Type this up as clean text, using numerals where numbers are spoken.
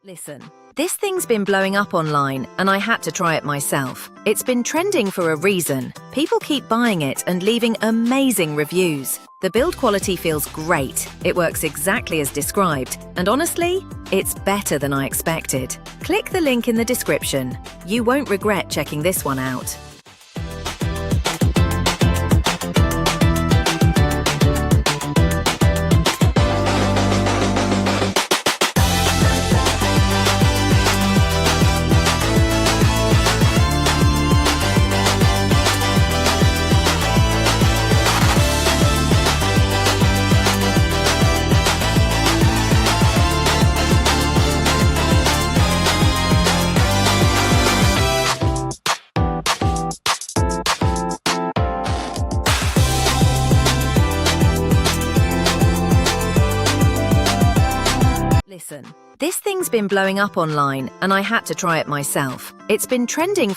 Listen, this thing's been blowing up online and I had to try it myself. It's been trending for a reason. People keep buying it and leaving amazing reviews. The build quality feels great. It works exactly as described. And honestly, it's better than I expected. Click the link in the description. You won't regret checking this one out. Listen, this thing's been blowing up online and I had to try it myself. It's been trending